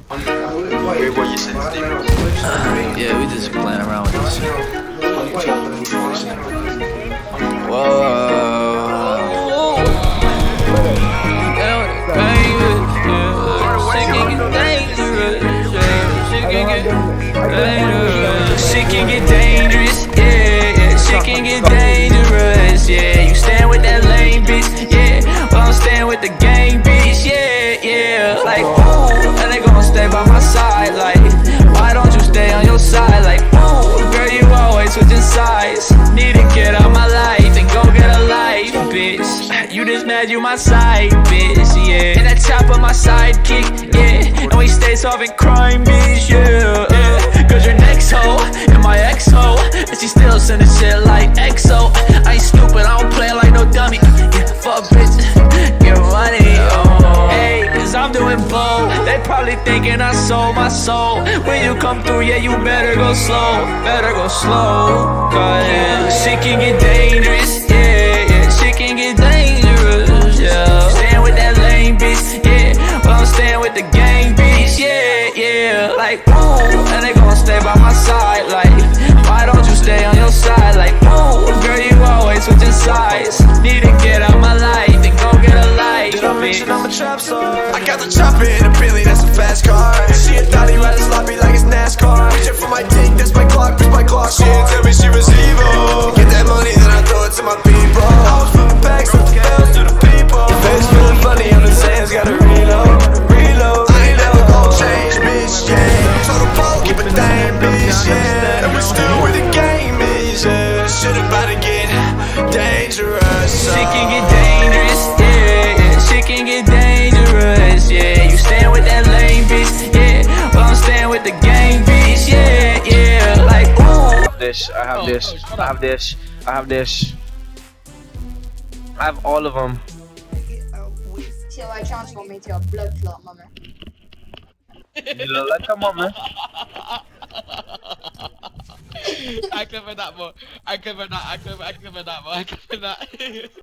Wait, what you said, Steve? Yeah, we just playing around with this. Whoa. Shit can get dangerous, yeah. Shit can get dangerous, yeah. You stand with that lame bitch, yeah. Well, I'm staying with the gang bitch, yeah. Like, ooh, and they gon' stay by my side, like, why don't you stay on your side? Like, ooh, girl, you always switching sides. Need to get out my life and go get a life, bitch. You just mad you my side, bitch, yeah. And that chopper my sidekick, yeah. And we stay solving crime, bitch, yeah. Cause your next hoe and my ex-hoe, and she still sending shit like EXO. I ain't stupid, I don't play like no dummy. Yeah, fuck bitch, get money, oh. Hey, cause I'm doing both. They probably thinking I sold my soul. When you come through, yeah, you better go slow. Better go slow, cause shit can get dangerous, yeah. Shit can get dangerous, yeah. Staying with that lame bitch, yeah. Well, I'm staying with the gang bitch, yeah. Like, ooh, and they gon' stay by my side, like, why don't you stay on your side? Like, ooh, girl, you always switching sides. Need to get out my life and go get a life. Did I mention I'm a trap star? I got the chopper in a Billy, that's a fast car. She a thotty riding sloppy like it's NASCAR. Reaching for my dick, that's my clock, that's my clock. She didn't tell me she was evil. Get that money, then I throw it to my people. I was flipping packs, up the bells to the people. Your face feeling funny, I'm the saying, gotta reload. I ain't never gon' change, bitch, yeah. So the ball, keep it damn, bitch, yeah. And we still with the game, is, yeah. Shit about to get dangerous. Shit can get dangerous, yeah. Shit can get dangerous, yeah. You stand with that lame bitch, yeah. Well, I'm staying with the gang bitch, yeah. Like, ooh. I have this. I have all of them. Till I transform me to a blood clot, mama. You look like a mama. I covered that, bro. I covered that.